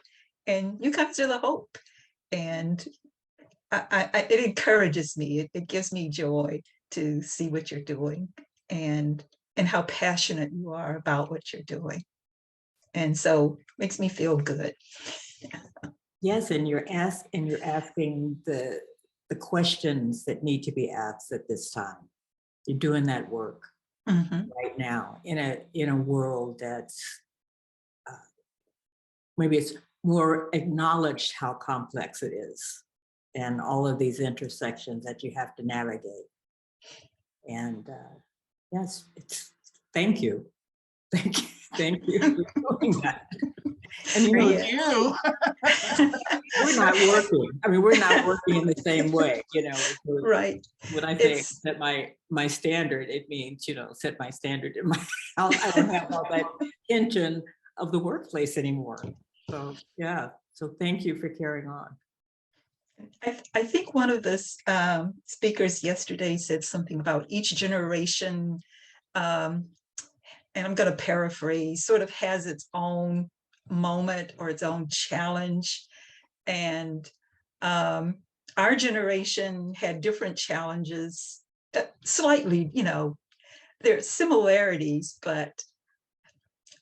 And you guys are the hope. And it encourages me. It gives me joy to see what you're doing and how passionate you are about what you're doing. And so it makes me feel good. Yes, and you're asking the questions that need to be asked at this time. You're doing that work right now in a world that's maybe it's more acknowledged how complex it is, and all of these intersections that you have to navigate. And yes, thank you for doing that. And Thank you. We're not working. I mean, we're not working in the same way, Right. When I say set my standard, it means, set my standard in my house. I don't have all that tension of the workplace anymore. So yeah. So thank you for carrying on. I think one of the speakers yesterday said something about each generation, and I'm going to paraphrase, sort of has its own moment or its own challenge. And our generation had different challenges, slightly, there are similarities, but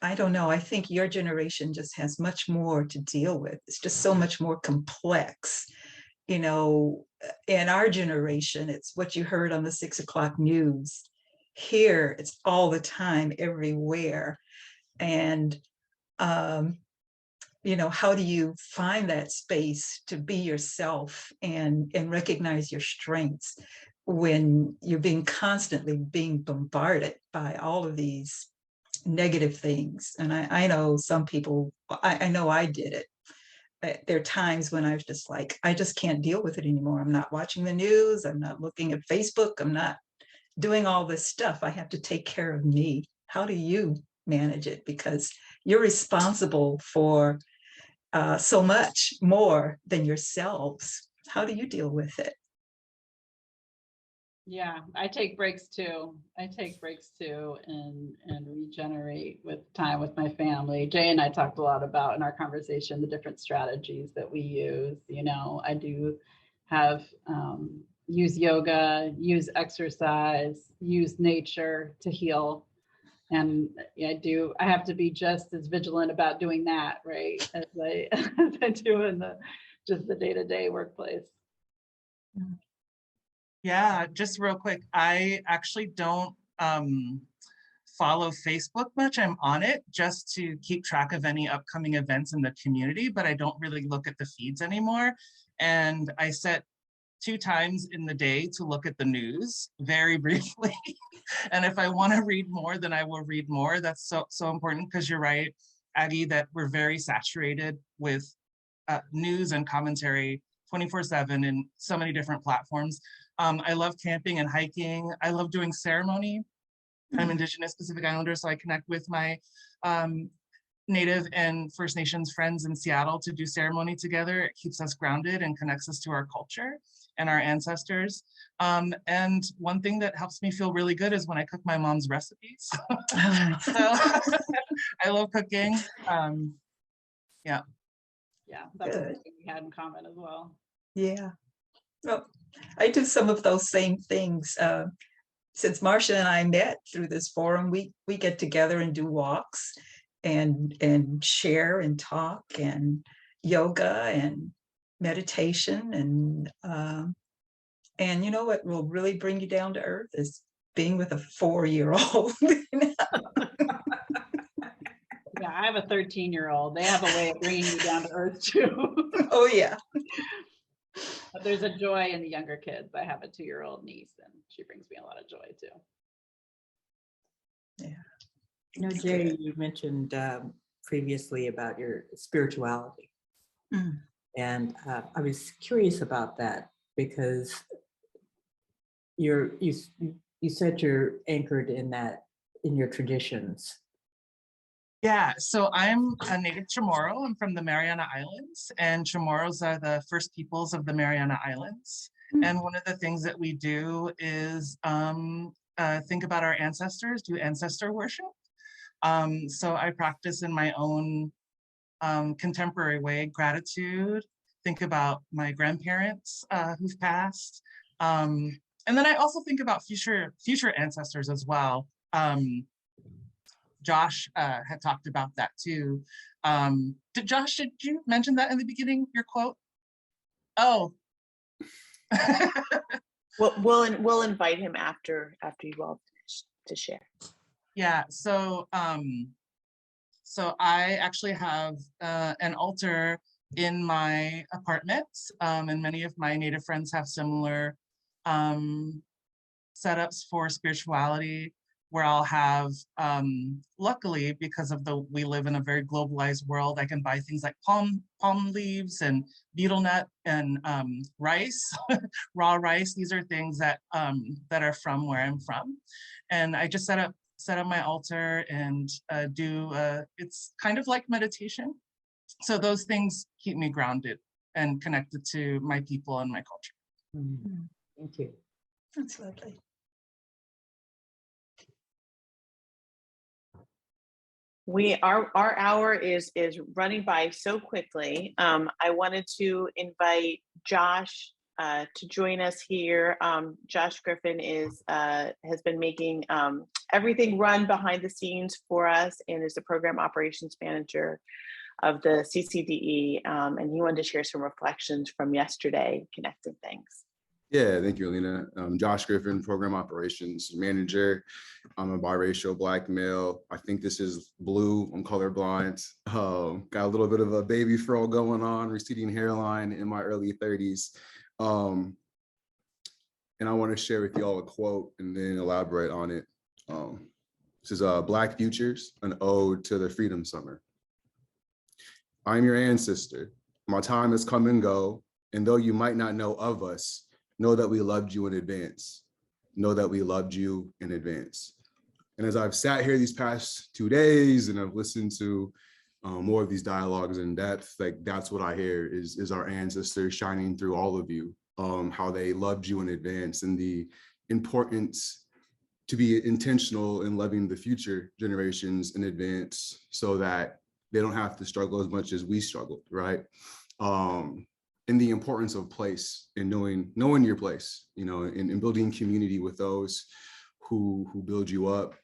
I don't know. I think your generation just has much more to deal with. It's just so much more complex. In our generation, it's what you heard on the 6 o'clock news. Here, it's all the time, everywhere. And, how do you find that space to be yourself and recognize your strengths when you're constantly being bombarded by all of these negative things? And I know some people, I know I did it. There are times when I was just like, I just can't deal with it anymore. I'm not watching the news. I'm not looking at Facebook. I'm not doing all this stuff. I have to take care of me. How do you manage it? Because you're responsible for so much more than yourselves. How do you deal with it? Yeah, I take breaks too. And regenerate with time with my family. Jaye and I talked a lot about in our conversation the different strategies that we use. I do have use yoga, use exercise, use nature to heal. And I have to be just as vigilant about doing that, right, as I do in the day-to-day workplace. Yeah, just real quick, I actually don't follow Facebook much. I'm on it just to keep track of any upcoming events in the community, but I don't really look at the feeds anymore. And I set 2 times in the day to look at the news very briefly. And if I want to read more, then I will read more. That's so important, because you're right, Aggie, that we're very saturated with news and commentary 24/7 in so many different platforms. I love camping and hiking. I love doing ceremony. I'm Indigenous Pacific Islander, so I connect with my Native and First Nations friends in Seattle to do ceremony together. It keeps us grounded and connects us to our culture and our ancestors. And one thing that helps me feel really good is when I cook my mom's recipes. So I love cooking. Yeah. Yeah, that's a thing we had in common as well. Yeah. Well, I do some of those same things. Since Marsha and I met through this forum, we get together and do walks and share and talk and yoga and meditation and you know what will really bring you down to earth is being with a 4-year-old. Yeah, I have a 13-year-old. They have a way of bringing you down to earth too. Oh yeah. But there's a joy in the younger kids. I have a 2-year-old niece, and she brings me a lot of joy too. Yeah. You know, Jaye, you mentioned previously about your spirituality. And I was curious about that because you said you're anchored in your traditions. Yeah, so I'm a native Chamorro. I'm from the Mariana Islands, and Chamorros are the first peoples of the Mariana Islands. And one of the things that we do is think about our ancestors, do ancestor worship. So I practice in my own contemporary way, gratitude, think about my grandparents who've passed. And then I also think about future ancestors as well. Josh had talked about that too. Did you mention that in the beginning, your quote? Oh. We'll invite him after you all finish to share. Yeah, so I actually have an altar in my apartment, and many of my Native friends have similar setups for spirituality, where I'll have, luckily, because of we live in a very globalized world, I can buy things like palm leaves and betel nut and rice, raw rice. These are things that are from where I'm from. And I just set up my altar and it's kind of like meditation. So those things keep me grounded and connected to my people and my culture. Thank you. That's lovely. Our hour is running by so quickly. I wanted to invite Josh to join us here. Josh Griffin has been making everything run behind the scenes for us and is the program operations manager of the CCDE. And he wanted to share some reflections from yesterday, connecting things. Yeah, thank you, Alina. Josh Griffin, Program Operations Manager. I'm a biracial Black male. I think this is blue. I'm colorblind. Got a little bit of a baby fro going on, receding hairline in my early 30s. And I want to share with you all a quote and then elaborate on it. This is Black Futures, an ode to the Freedom Summer. I'm your ancestor. My time has come and go, and though you might not know of us, know that we loved you in advance. Know that we loved you in advance. And as I've sat here these past 2 days and I've listened to more of these dialogues in depth, like that's what I hear is our ancestors shining through all of you, how they loved you in advance and the importance to be intentional in loving the future generations in advance so that they don't have to struggle as much as we struggled, right? And the importance of place and knowing your place, you know, and building community with those who build you up.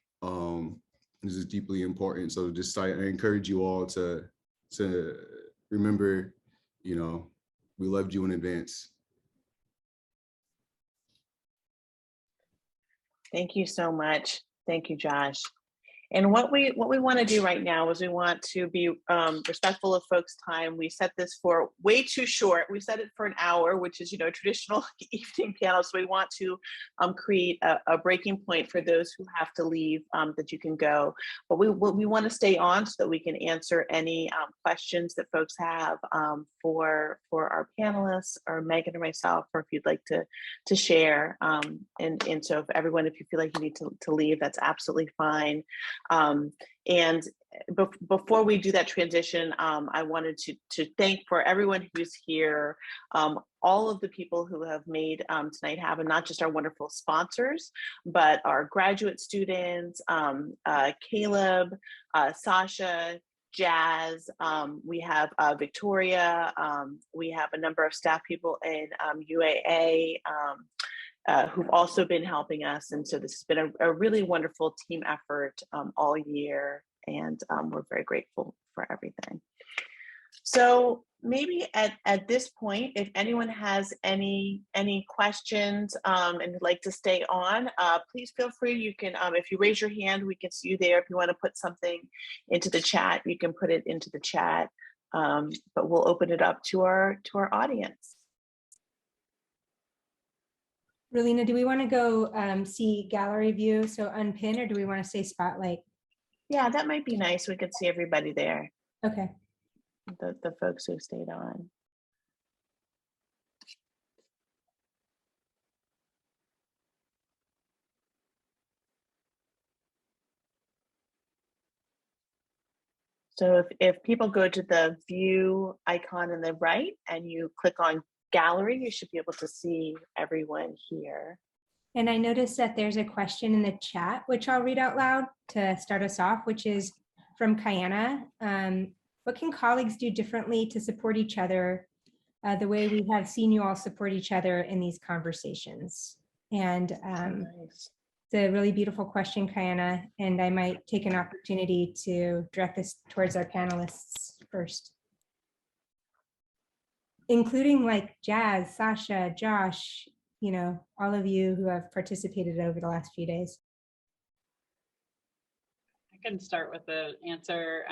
This is deeply important. So just I encourage you all to remember, you know, we loved you in advance. Thank you so much. Thank you, Josh. And what we want to do right now is we want to be respectful of folks' time. We set this for way too short. We set it for an hour, which is, traditional evening panel. So we want to create a breaking point for those who have to leave, that you can go. But we want to stay on so that we can answer any questions that folks have for our panelists, or Megan or myself, or if you'd like to share. And so if everyone, if you feel like you need to leave, that's absolutely fine. And before we do that transition, I wanted to thank for everyone who's here, all of the people who have made tonight happen, not just our wonderful sponsors, but our graduate students, Caleb, Sasha, Jazz, we have Victoria, we have a number of staff people in UAA, who've also been helping us. And so this has been a really wonderful team effort all year, and we're very grateful for everything. So maybe at this point, if anyone has any questions and would like to stay on, please feel free. You can, if you raise your hand, we can see you there. If you want to put something into the chat, you can put it into the chat, but we'll open it up to our audience. Relina, do we want to go see gallery view, so unpin, or do we want to say spotlight? Yeah, that might be nice. We could see everybody there. Okay. The folks who stayed on. So if people go to the view icon on the right and you click on gallery, you should be able to see everyone here. And I noticed that there's a question in the chat, which I'll read out loud to start us off, which is from Kayana. What can colleagues do differently to support each other the way we have seen you all support each other in these conversations? And Nice. it's a really beautiful question, Kayana, and I might take an opportunity to direct this towards our panelists first, including like Jazz, Sasha, Josh, all of you who have participated over the last few days. I can start with the answer.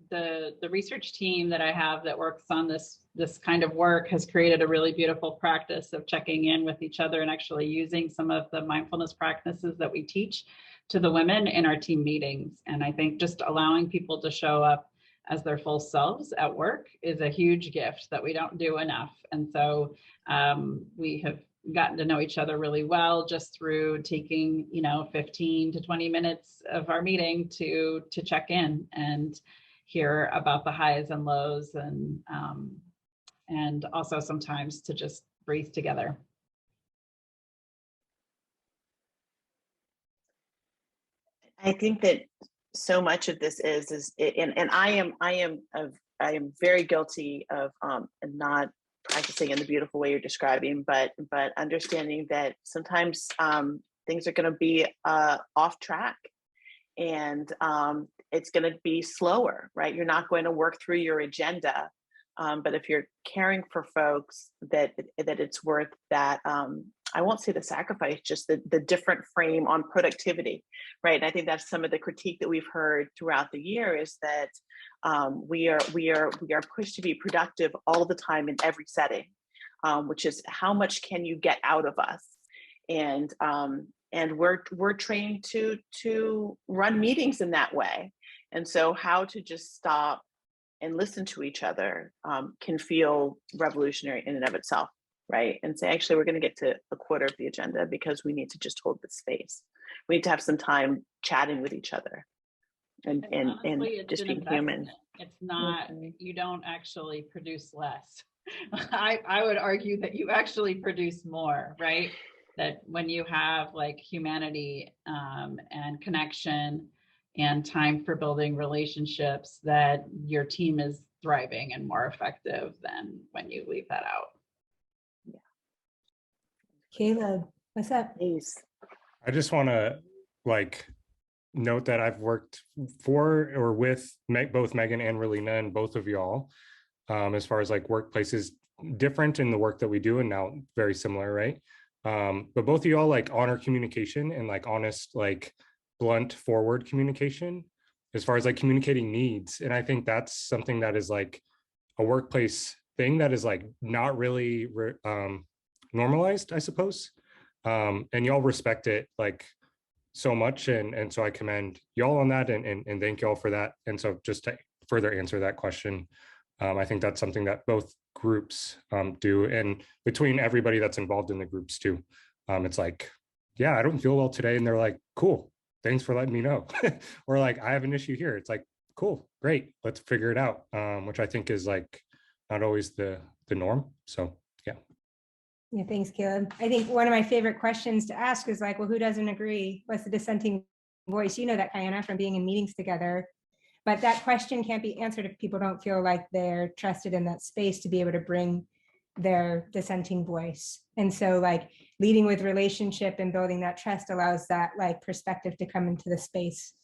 The research team that I have that works on this kind of work has created a really beautiful practice of checking in with each other and actually using some of the mindfulness practices that we teach to the women in our team meetings. And I think just allowing people to show up as their full selves at work is a huge gift that we don't do enough. And so we have gotten to know each other really well just through taking 15 to 20 minutes of our meeting to check in and hear about the highs and lows, and also sometimes to just breathe together. I think that so much of this is and I am very guilty of not practicing in the beautiful way you're describing, but understanding that sometimes things are going to be off track, and it's going to be slower, right? You're not going to work through your agenda, but if you're caring for folks, that it's worth that. I won't say the sacrifice, just the different frame on productivity, right? And I think that's some of the critique that we've heard throughout the year, is that we are pushed to be productive all the time in every setting, which is how much can you get out of us? And we're trained to run meetings in that way. And so how to just stop and listen to each other can feel revolutionary in and of itself, right? And say, actually, we're going to get to a quarter of the agenda because we need to just hold the space. We need to have some time chatting with each other and honestly, just being human. It's not, you don't actually produce less. I would argue that you actually produce more, right? That when you have like humanity and connection and time for building relationships, that your team is thriving and more effective than when you leave that out. Yeah. Caleb, what's up? Please. I just want to note that I've worked for or with both Megan and Relina and both of y'all, as far as workplaces different in the work that we do, and now very similar, right? But both of y'all honor communication and honest blunt forward communication as far as like communicating needs. And I think that's something that is like a workplace thing that is like not really normalized, I suppose. And y'all respect it like so much. And so I commend y'all on that and thank y'all for that. And so just to further answer that question, I think that's something that both groups do. And between everybody that's involved in the groups too, it's like, yeah, I don't feel well today. And they're like, cool, thanks for letting me know. Or like, I have an issue here. It's like, cool, great, let's figure it out. Which I think is like not always the norm. So yeah. Yeah, thanks, Caleb. I think one of my favorite questions to ask is like, well, who doesn't agree? What's the dissenting voice? You know that, Kayana, from being in meetings together. But that question can't be answered if people don't feel like they're trusted in that space to be able to bring their dissenting voice. And so like leading with relationship and building that trust allows that like perspective to come into the space.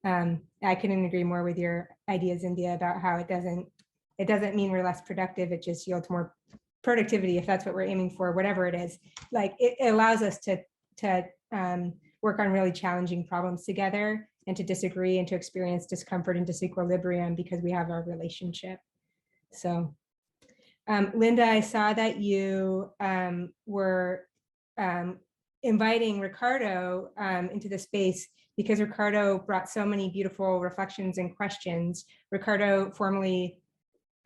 I couldn't agree more with your ideas, India, about how it doesn't mean we're less productive. It just yields more productivity, if that's what we're aiming for, whatever it is. Like it allows us to work on really challenging problems together and to disagree and to experience discomfort and disequilibrium because we have our relationship. So Linda, I saw that you were inviting Ricardo into the space because Ricardo brought so many beautiful reflections and questions. Ricardo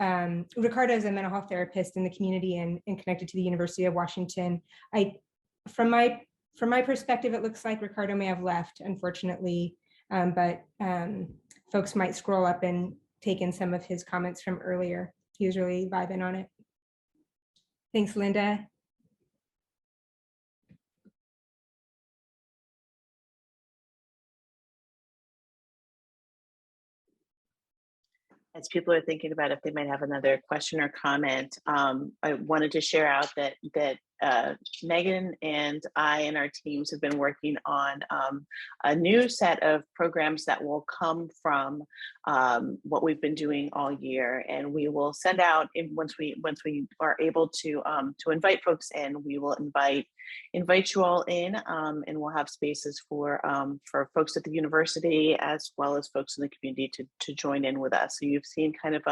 is a mental health therapist in the community and connected to the University of Washington. From my perspective, it looks like Ricardo may have left, unfortunately, but folks might scroll up and take in some of his comments from earlier. He was really vibing on it. Thanks, Linda. As people are thinking about if they might have another question or comment, I wanted to share out that Megan and I and our teams have been working on a new set of programs that will come from what we've been doing all year, and we will send out once we are able to invite folks in. We will invite you all in, and we'll have spaces for folks at the university as well as folks in the community to join in with us. So you've seen kind of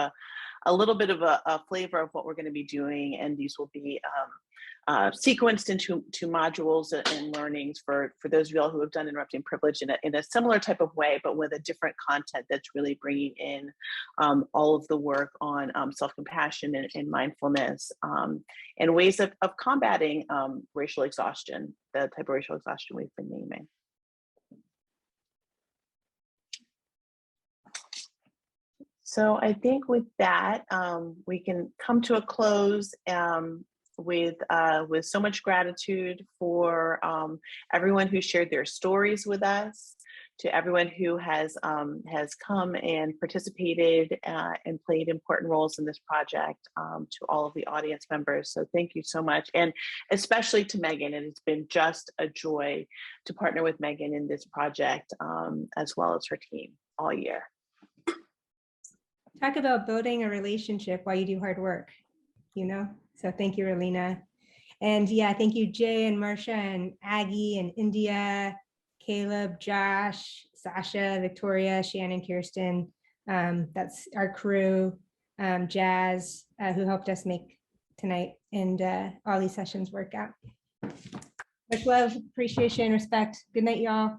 a little bit of a flavor of what we're going to be doing, and these will be sequenced into modules and learnings for those of y'all who have done interrupting privilege in a similar type of way, but with a different content that's really bringing in all of the work on self-compassion and mindfulness and ways of combating racial exhaustion, the type of racial exhaustion we've been naming. So I think with that, we can come to a close with so much gratitude for everyone who shared their stories with us, to everyone who has come and participated and played important roles in this project, to all of the audience members. So thank you so much, and especially to Megan. It has been just a joy to partner with Megan in this project, as well as her team all year. Talk about building a relationship while you do hard work, you know? So thank you, Relina. And yeah, thank you, Jaye and Marsha and Aggie and India, Caleb, Josh, Sasha, Victoria, Shannon, Kirsten. That's our crew, Jazz, who helped us make tonight and all these sessions work out. Much love, appreciation, respect. Good night, y'all.